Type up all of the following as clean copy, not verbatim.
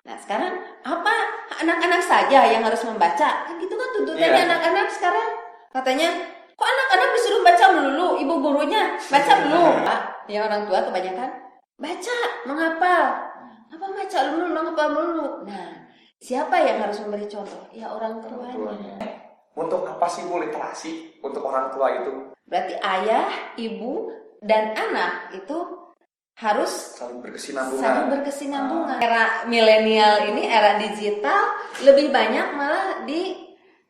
Nah sekarang apa anak-anak saja yang harus membaca? Kan gitu kan tuntutannya anak-anak sekarang. Katanya kok anak-anak disuruh baca melulu, ibu gurunya baca belum? Pak, ya orang tua kebanyakan baca, menghafal. Apa baca melulu, menghafal melulu. Nah, siapa yang harus memberi contoh? Ya orang tuanya. Untuk apa sih Bu literasi untuk orang tua itu? Berarti ayah, ibu, dan anak itu harus Saling berkesinambungan. saling berkesinambungan. Era milenial ini, era digital, lebih banyak malah di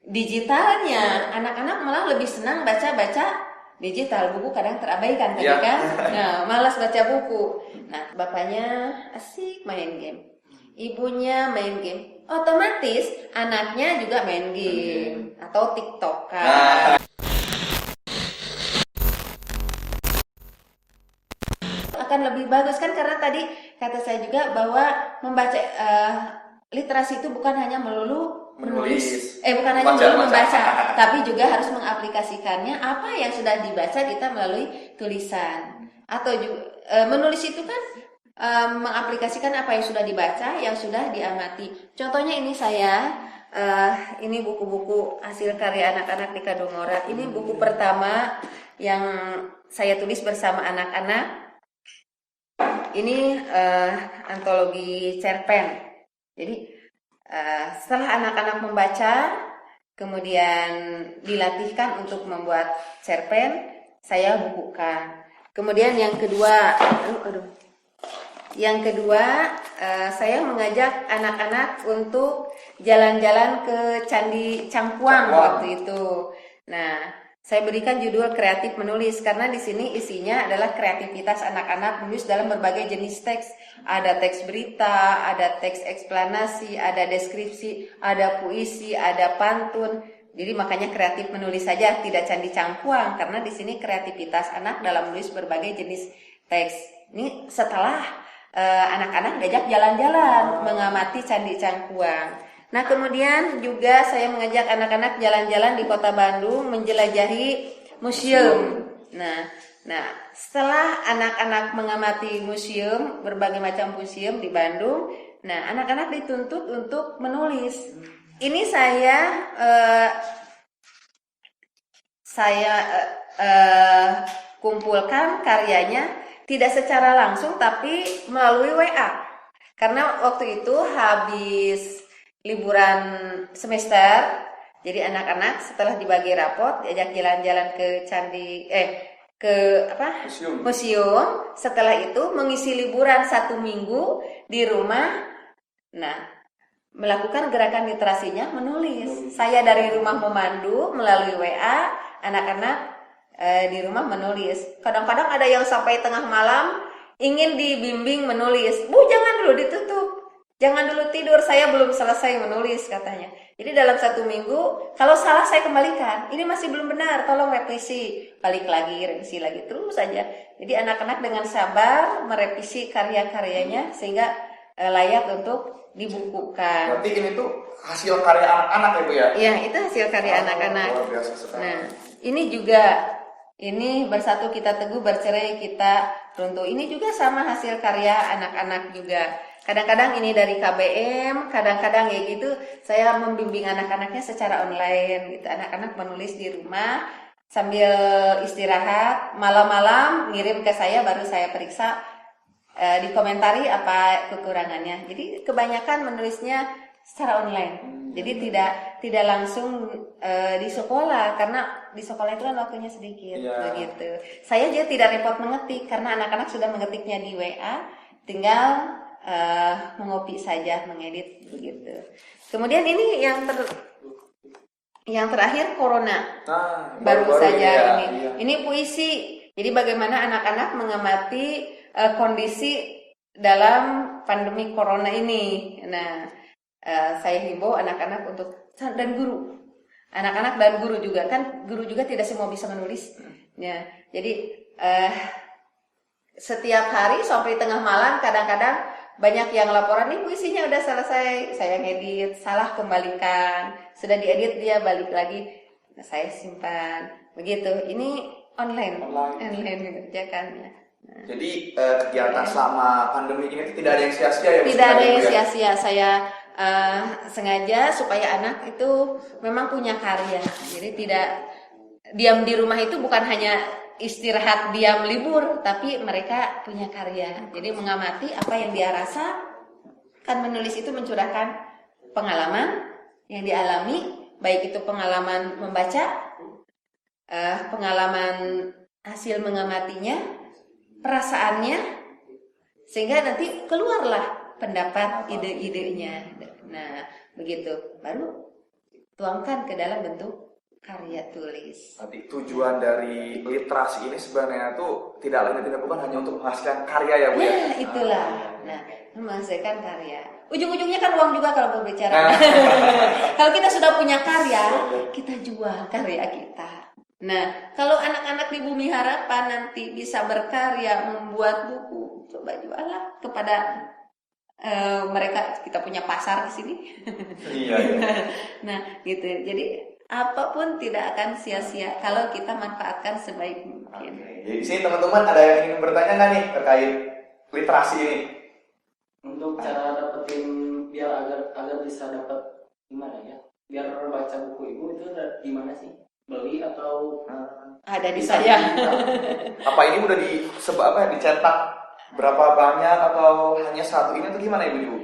digitalnya. Anak-anak malah lebih senang baca-baca digital. Buku kadang terabaikan tadi kan. Nah, malas baca buku. Nah, bapaknya asik main game, ibunya main game. Otomatis anaknya juga main game atau TikTok kan. Akan lebih bagus kan, karena tadi kata saya juga bahwa membaca literasi itu bukan hanya melulu menulis, bukan hanya melulu membaca, tapi juga harus mengaplikasikannya apa yang sudah dibaca kita melalui tulisan. Atau juga menulis itu kan mengaplikasikan apa yang sudah dibaca, yang sudah diamati. Contohnya ini saya ini buku-buku hasil karya anak-anak di Kadungora. Ini buku pertama yang saya tulis bersama anak-anak. Ini antologi cerpen. Jadi setelah anak-anak membaca, kemudian dilatihkan untuk membuat cerpen, saya bukukan. Kemudian yang kedua, saya mengajak anak-anak untuk jalan-jalan ke Candi Cangkuang waktu itu. Nah, saya berikan judul kreatif menulis karena di sini isinya adalah kreativitas anak-anak menulis dalam berbagai jenis teks. Ada teks berita, ada teks eksplanasi, ada deskripsi, ada puisi, ada pantun. Jadi makanya kreatif menulis saja, tidak Candi Cangkuang, karena di sini kreativitas anak dalam menulis berbagai jenis teks. Ini setelah anak-anak diajak jalan-jalan mengamati Candi Cangkuang. Nah, kemudian juga saya mengajak anak-anak jalan-jalan di Kota Bandung menjelajahi museum. Nah, setelah anak-anak mengamati museum, berbagai macam museum di Bandung, nah anak-anak dituntut untuk menulis. Ini saya kumpulkan karyanya tidak secara langsung tapi melalui WA. Karena waktu itu habis liburan semester, jadi anak-anak setelah dibagi rapot diajak jalan-jalan ke museum. Setelah itu mengisi liburan 1 minggu di rumah. Nah, melakukan gerakan literasinya menulis. Saya dari rumah memandu melalui WA, anak-anak di rumah menulis. Kadang-kadang ada yang sampai tengah malam ingin dibimbing menulis. Bu, jangan dulu ditutup. Jangan dulu tidur, saya belum selesai menulis katanya. Jadi dalam 1 minggu, kalau salah saya kembalikan. Ini masih belum benar, tolong revisi. Balik lagi, revisi lagi, terus saja. Jadi anak-anak dengan sabar merevisi karya-karyanya sehingga layak untuk dibukukan. Berarti ini tuh hasil karya anak-anak ya Bu ya? Iya, itu hasil karya anak-anak. Nah, ini juga, ini bersatu kita teguh, bercerai kita runtuh. Ini juga sama hasil karya anak-anak juga. Kadang-kadang ini dari KBM, kadang-kadang ya gitu, saya membimbing anak-anaknya secara online gitu. Anak-anak menulis di rumah sambil istirahat, malam-malam ngirim ke saya, baru saya periksa, dikomentari apa kekurangannya. Jadi kebanyakan menulisnya secara online. Jadi tidak langsung di sekolah, karena di sekolah itu kan waktunya sedikit begitu. Saya juga tidak repot mengetik karena anak-anak sudah mengetiknya di WA, tinggal mengopi saja, mengedit begitu. Kemudian ini yang terakhir corona. Baru saja ini puisi. Jadi bagaimana anak-anak mengamati kondisi dalam pandemi corona ini. Nah, saya himbau anak-anak untuk, dan guru. Anak-anak dan guru juga, kan guru juga tidak semua bisa menulis. Ya, jadi setiap hari sampai tengah malam kadang-kadang banyak yang laporan, nih puisinya udah selesai, saya ngedit, salah kembalikan, sudah diedit dia balik lagi, saya simpan, begitu. Ini online mengerjakannya. Jadi kegiatan selama pandemi ini tidak ada yang sia-sia ya? Tidak ada yang Bu, ya? sia-sia. Saya sengaja supaya anak itu memang punya karya. Jadi tidak diam di rumah itu bukan hanya istirahat diam libur, tapi mereka punya karya. Jadi mengamati apa yang dia rasa, kan menulis itu mencurahkan pengalaman yang dialami, baik itu pengalaman membaca, pengalaman hasil mengamatinya, perasaannya, sehingga nanti keluarlah pendapat ide-idenya. Nah, begitu baru tuangkan ke dalam bentuk karya tulis. Nanti tujuan dari literasi ini sebenarnya tuh tidak lain dan tidak bukan hanya untuk menghasilkan karya ya Bu ya? Nah, itulah. Nah, menghasilkan karya. Ujung-ujungnya kan uang juga kalau berbicara. Kalau kita sudah punya karya, kita jual karya kita. Nah, kalau anak-anak di Bumi Harapan nanti bisa berkarya, membuat buku, coba jualah kepada mereka. Kita punya pasar di sini. Iya. Nah, gitu. Jadi apapun tidak akan sia-sia kalau kita manfaatkan sebaik mungkin. Jadi di sini teman-teman ada yang ingin bertanya nggak nih terkait literasi ini? Untuk cara dapetin biar agar bisa dapat gimana ya? Biar baca buku ibu itu gimana sih? Beli atau Ada di bisa saya. digital? Apa ini udah dicetak berapa banyak atau hanya satu ini atau gimana Ibu?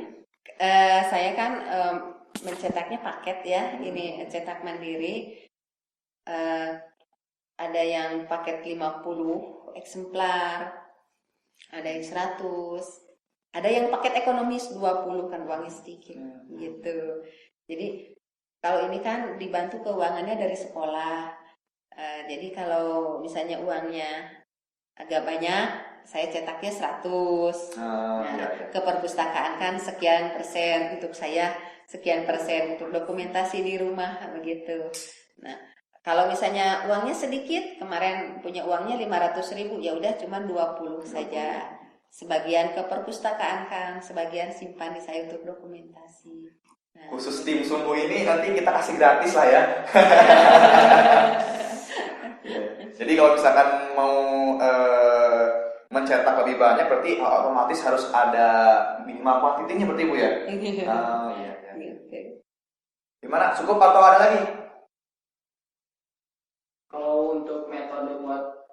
Saya kan mencetaknya paket ya. Ini cetak mandiri. Ada yang paket 50 eksemplar, ada yang 100. Ada yang paket ekonomis 20 kan uangnya sedikit gitu. Jadi kalau ini kan dibantu keuangannya dari sekolah. Jadi kalau misalnya uangnya agak banyak, saya cetaknya 100. Ke perpustakaan kan sekian persen untuk saya, sekian persen untuk dokumentasi di rumah begitu. Nah, kalau misalnya uangnya sedikit, kemarin punya uangnya 500.000, ya udah cuma 20 saja. Sebagian ke perpustakaan kan, sebagian simpan di saya untuk dokumentasi. Nah. Khusus tim sumbu ini nanti kita kasih gratis lah ya. Jadi kalau misalkan mau mencetak lebih banyak, berarti otomatis harus ada minimal kuantitinya berarti Bu ya? Iya. Gimana? Cukup atau ada lagi? Kalau untuk metode buat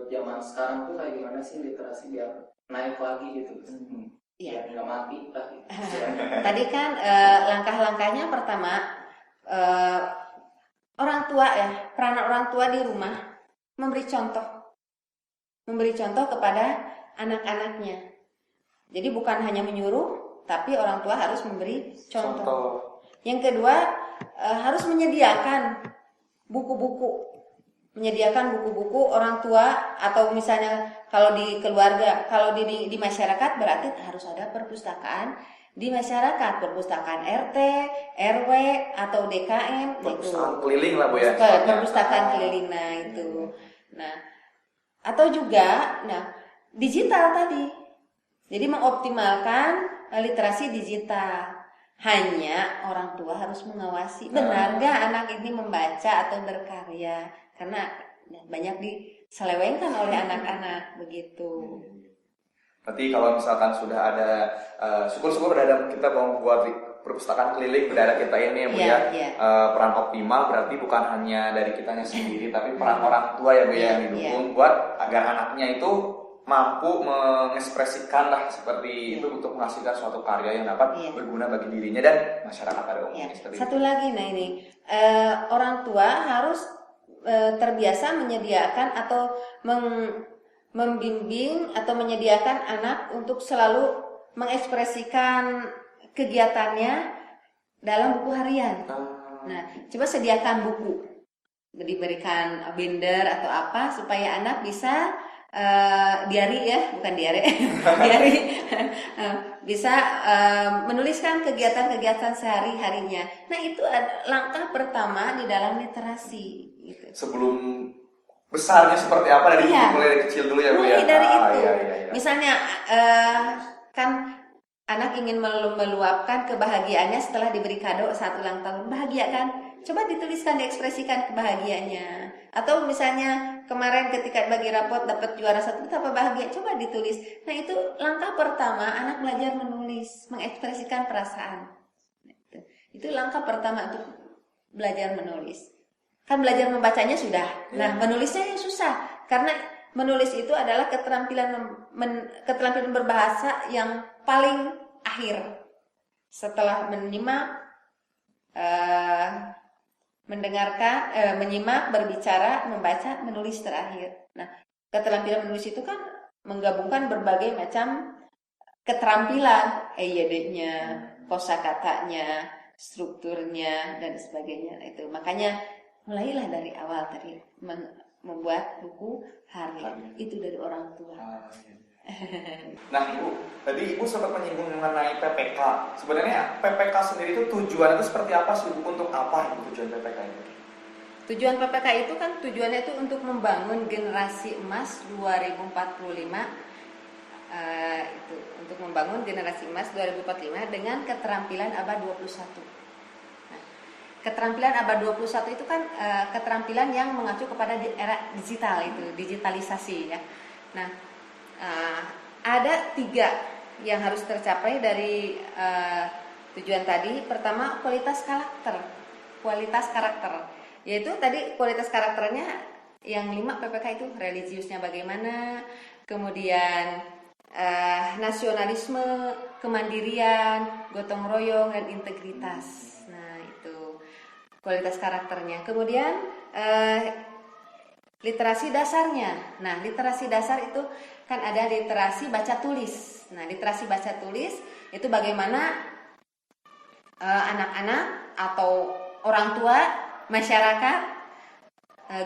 zaman sekarang tuh kayak gimana sih literasi biar naik lagi gitu? Iya. Biar nggak mati lah. Gitu. Tadi kan langkah-langkahnya pertama orang tua ya, peran orang tua di rumah memberi contoh kepada anak-anaknya. Jadi bukan hanya menyuruh, tapi orang tua harus memberi contoh. Yang kedua harus menyediakan buku-buku orang tua, atau misalnya kalau di keluarga, kalau di masyarakat berarti harus ada perpustakaan di masyarakat, perpustakaan RT, RW atau DKM, perpustakaan keliling lah Bu ya. Perpustakaan keliling, nah itu. Nah, atau juga digital tadi. Jadi mengoptimalkan literasi digital. Hanya orang tua harus mengawasi benar nggak anak ini membaca atau berkarya, karena banyak diselewengkan oleh anak-anak begitu. Nanti kalau misalkan sudah ada syukur-syukur ada kita mau buat perpustakaan keliling berdaerah kita ini ya Bu ya. Peran optimal berarti bukan hanya dari kitanya sendiri tapi peran orang tua ya Bu ya, yang didukung buat agar anaknya itu mampu mengekspresikan lah seperti itu untuk menghasilkan suatu karya yang dapat berguna bagi dirinya dan masyarakat pada umumnya. Satu lagi, ini orang tua harus terbiasa menyediakan atau membimbing atau menyediakan anak untuk selalu mengekspresikan kegiatannya dalam buku harian. Nah, coba sediakan buku, diberikan binder atau apa supaya anak bisa diari ya, bukan diare, diari bisa menuliskan kegiatan-kegiatan sehari-harinya. Nah, itu langkah pertama di dalam literasi. Gitu. Sebelum besarnya seperti apa dari mulai dari kecil dulu ya Bu ya. Dari itu. Iya. Misalnya kan anak ingin meluapkan kebahagiaannya setelah diberi kado saat ulang tahun, bahagia kan? Coba dituliskan, diekspresikan kebahagiaannya. Atau misalnya kemarin ketika bagi rapot dapat juara 1 betapa bahagia, coba ditulis. Nah itu langkah pertama anak belajar menulis, mengekspresikan perasaan. Itu langkah pertama untuk belajar menulis. Kan belajar membacanya sudah, nah menulisnya yang susah karena menulis itu adalah keterampilan berbahasa yang paling akhir setelah menyimak, mendengarkan, menyimak, berbicara, membaca, menulis terakhir. Nah, keterampilan menulis itu kan menggabungkan berbagai macam keterampilan, EYD-nya, kosakatanya, strukturnya dan sebagainya. Itu makanya mulailah dari awal tadi membuat buku harian. Itu dari orang tua. Nah Ibu, tadi Ibu sempat menyinggung mengenai PPK. Sebenarnya PPK sendiri itu tujuan itu seperti apa sih Bu? Untuk apa itu tujuan PPK itu? Tujuan PPK itu kan tujuannya itu untuk membangun generasi emas 2045. Itu untuk membangun generasi emas 2045 dengan keterampilan abad 21. Nah, keterampilan abad 21 itu kan keterampilan yang mengacu kepada era digital, itu digitalisasi ya. Nah, ada 3 yang harus tercapai dari tujuan tadi. Pertama, kualitas karakter, yaitu tadi kualitas karakternya yang 5 PPK itu religiusnya bagaimana, kemudian nasionalisme, kemandirian, gotong royong dan integritas. Nah itu kualitas karakternya. Kemudian literasi dasarnya. Nah literasi dasar itu kan ada literasi baca tulis. Nah literasi baca tulis itu bagaimana anak-anak atau orang tua, masyarakat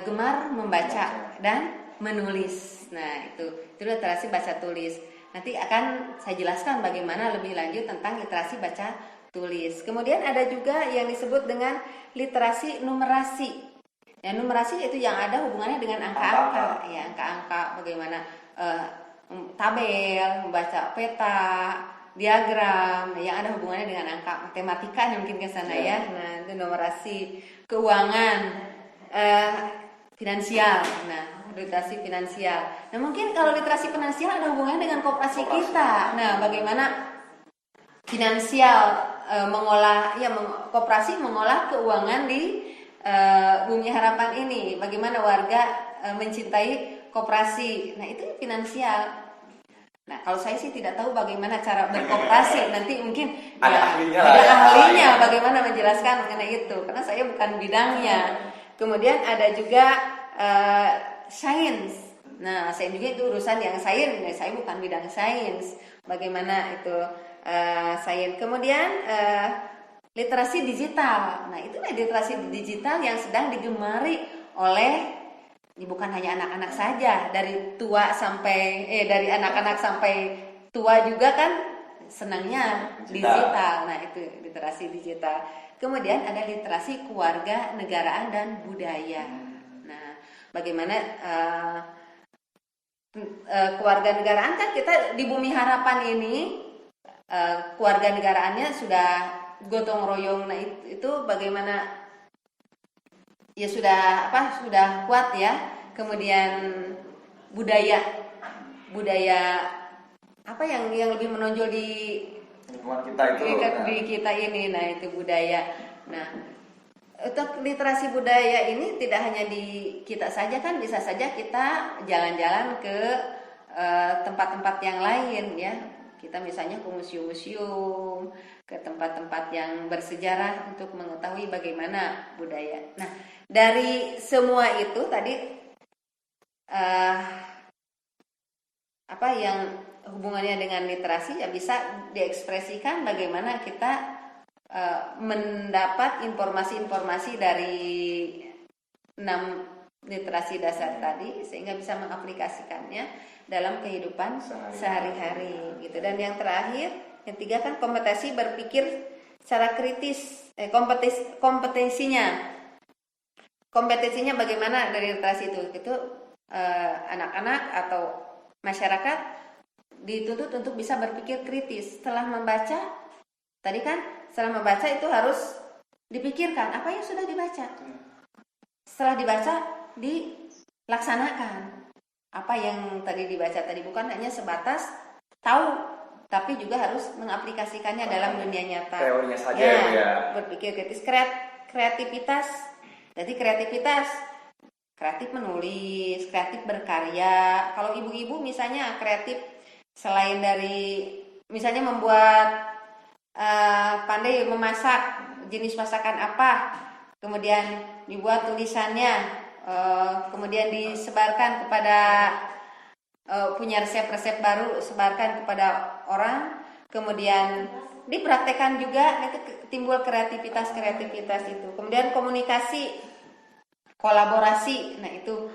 gemar membaca dan menulis. Nah itu literasi baca tulis. Nanti akan saya jelaskan bagaimana lebih lanjut tentang literasi baca tulis. Kemudian ada juga yang disebut dengan literasi numerasi. Ya, numerasi itu yang ada hubungannya dengan angka-angka. Ya, angka-angka bagaimana tabel, membaca peta, diagram, yang ada hubungannya dengan angka, matematika yang mungkin ke sana ya. Nah, itu numerasi, keuangan, finansial. Nah, literasi finansial. Nah, mungkin kalau literasi finansial ada hubungannya dengan koperasi kita. Nah, bagaimana finansial koperasi mengolah keuangan di Bumi Harapan ini. Bagaimana warga mencintai koperasi. Nah, itu finansial. Nah, kalau saya sih tidak tahu bagaimana cara berkoperasi. Nanti mungkin ada ahlinya bagaimana menjelaskan mengenai itu. Karena saya bukan bidangnya. Kemudian ada juga sains. Nah, saya juga itu urusan yang sains. Nah, saya bukan bidang sains. Bagaimana itu sains. Kemudian literasi digital. Nah, itulah literasi digital yang sedang digemari oleh bukan hanya anak-anak saja, dari anak-anak sampai tua juga kan senangnya digital. Nah, itu literasi digital. Kemudian ada literasi keluarga, negaraan dan budaya. Nah, bagaimana keluarga negaraan kan kita di Bumi Harapan ini keluarga negaraannya sudah gotong royong. Nah itu bagaimana ya sudah kuat ya. Kemudian budaya apa yang lebih menonjol di lingkungan kita itu di kita ini. Nah itu budaya. Nah untuk literasi budaya ini tidak hanya di kita saja, kan bisa saja kita jalan-jalan ke tempat-tempat yang lain ya. Kita misalnya ke museum-museum, ke tempat-tempat yang bersejarah untuk mengetahui bagaimana budaya. Nah, dari semua itu tadi apa yang hubungannya dengan literasi ya bisa diekspresikan bagaimana kita mendapat informasi-informasi dari 6 literasi dasar tadi sehingga bisa mengaplikasikannya dalam kehidupan sehari-hari gitu. Dan yang terakhir, yang 3 kan kompetensi berpikir secara kritis, kompetensinya bagaimana dari literasi itu anak-anak atau masyarakat dituntut untuk bisa berpikir kritis setelah membaca. Tadi kan setelah membaca itu harus dipikirkan apa yang sudah dibaca. Setelah dibaca laksanakan apa yang tadi dibaca tadi, bukan hanya sebatas tahu, tapi juga harus mengaplikasikannya dalam dunia nyata. Teorinya saja ya. Berpikir kritis, kreativitas. Jadi kreatif menulis, kreatif berkarya. Kalau ibu-ibu misalnya kreatif selain dari misalnya membuat pandai memasak, jenis masakan apa, kemudian dibuat tulisannya, kemudian disebarkan kepada punya resep-resep baru, sebarkan kepada orang, kemudian dipraktekkan juga, nanti timbul kreativitas itu. Kemudian komunikasi, kolaborasi, nah itu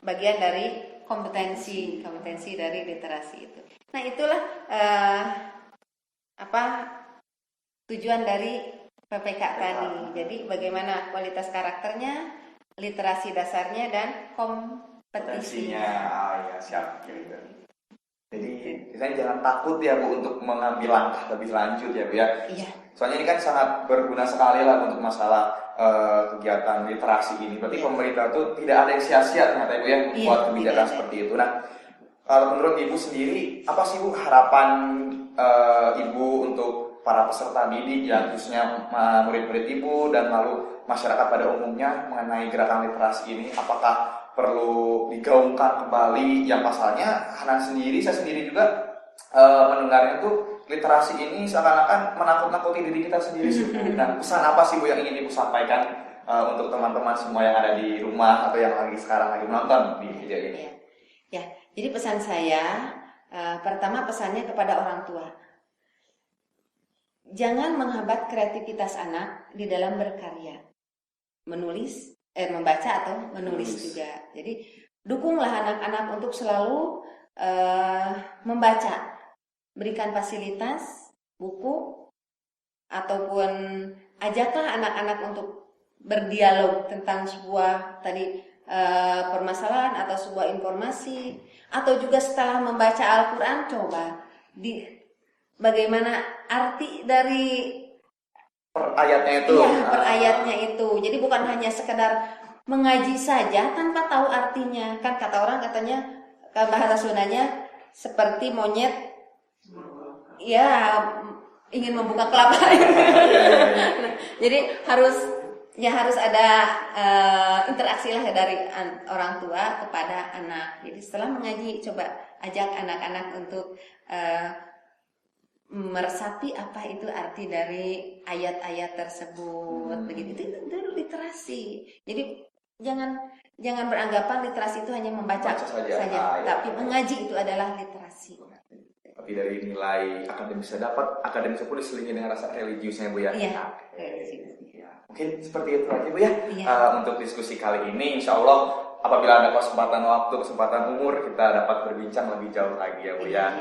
bagian dari kompetensi dari literasi itu. Nah itulah tujuan dari PPK tadi. Jadi bagaimana kualitas karakternya, literasi dasarnya, dan kompetisinya. Ya siap gitu. Jadi kita jangan takut ya Bu untuk mengambil langkah lebih lanjut ya Bu ya. Iya. Soalnya ini kan sangat berguna sekali lah untuk masalah kegiatan literasi ini. Berarti pemerintah itu tidak ada yang sia-sia ternyata Ibu ya membuat kebijakan seperti itu. Nah, kalau menurut Ibu sendiri, apa sih Bu harapan Ibu untuk para peserta didik ya, khususnya murid-murid Ibu dan lalu masyarakat pada umumnya mengenai gerakan literasi ini? Apakah perlu digaungkan kembali yang pasalnya saya sendiri juga mendengarnya tuh literasi ini seakan-akan menakut-nakuti diri kita sendiri sih Bu. Nah, pesan apa sih Bu yang ingin Ibu sampaikan untuk teman-teman semua yang ada di rumah atau yang sekarang lagi menonton di video ini? Ya, jadi pesan saya pertama pesannya kepada orang tua. Jangan menghambat kreativitas anak di dalam berkarya. Membaca atau menulis juga. Jadi dukunglah anak-anak untuk selalu membaca. Berikan fasilitas, buku, ataupun ajaklah anak-anak untuk berdialog tentang sebuah permasalahan atau sebuah informasi, atau juga setelah membaca Al-Quran coba bagaimana arti dari per ayatnya itu. Iya, per ayatnya itu. Jadi bukan hanya sekedar mengaji saja tanpa tahu artinya. Kan kata orang katanya bahasa Sundanya seperti monyet ingin membuka kelapa. Nah, jadi harus ada interaksi lah dari orang tua kepada anak. Jadi setelah mengaji coba ajak anak-anak untuk meresapi apa itu arti dari ayat-ayat tersebut. Begitu itu literasi. Jadi jangan beranggapan literasi itu hanya membaca saja. Tapi mengaji itu adalah literasi. Tapi dari nilai akademis dapat, akademis pun diselingi dengan rasa religiusnya Bu ya. Iya. Mungkin seperti itu aja Bu ya. Untuk diskusi kali ini, insya Allah apabila ada kesempatan umur kita dapat berbincang lebih jauh lagi ya Bu ya.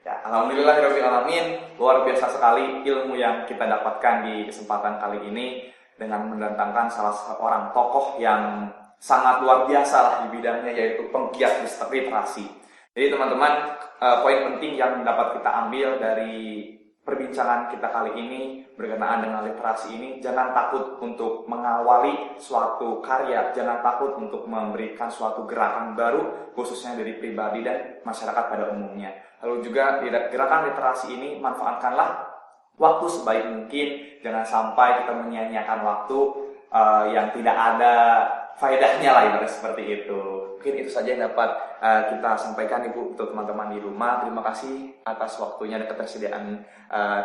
Ya, alhamdulillahirabbil alamin, luar biasa sekali ilmu yang kita dapatkan di kesempatan kali ini dengan mendatangkan salah seorang tokoh yang sangat luar biasa lah di bidangnya, yaitu penggiat literasi. Jadi teman-teman, poin penting yang dapat kita ambil dari perbincangan kita kali ini berkenaan dengan literasi ini, jangan takut untuk mengawali suatu karya, jangan takut untuk memberikan suatu gerakan baru khususnya dari pribadi dan masyarakat pada umumnya. Lalu juga gerakan literasi ini manfaatkanlah waktu sebaik mungkin, jangan sampai kita menyia-nyiakan waktu yang tidak ada faedahnya lah, ibarat seperti itu. Mungkin itu saja yang dapat kita sampaikan Ibu untuk teman-teman di rumah. Terima kasih atas waktunya dan ketersediaan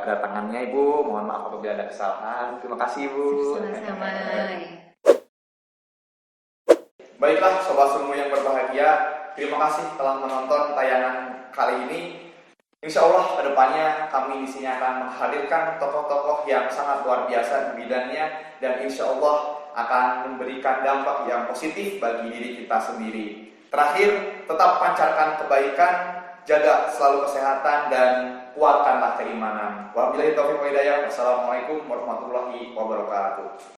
kedatangannya Ibu. Mohon maaf apabila ada kesalahan. Terima kasih Ibu. Sama-sama. Baiklah sobat semua yang berbahagia, terima kasih telah menonton tayangan kali ini. Insya Allah kedepannya kami di sini akan menghadirkan tokoh-tokoh yang sangat luar biasa di bidangnya, dan insya Allah akan memberikan dampak yang positif bagi diri kita sendiri. Terakhir, tetap pancarkan kebaikan, jaga selalu kesehatan, dan kuatkanlah keimanan. Wabillahi taufiq wal hidayah. Wassalamualaikum warahmatullahi wabarakatuh.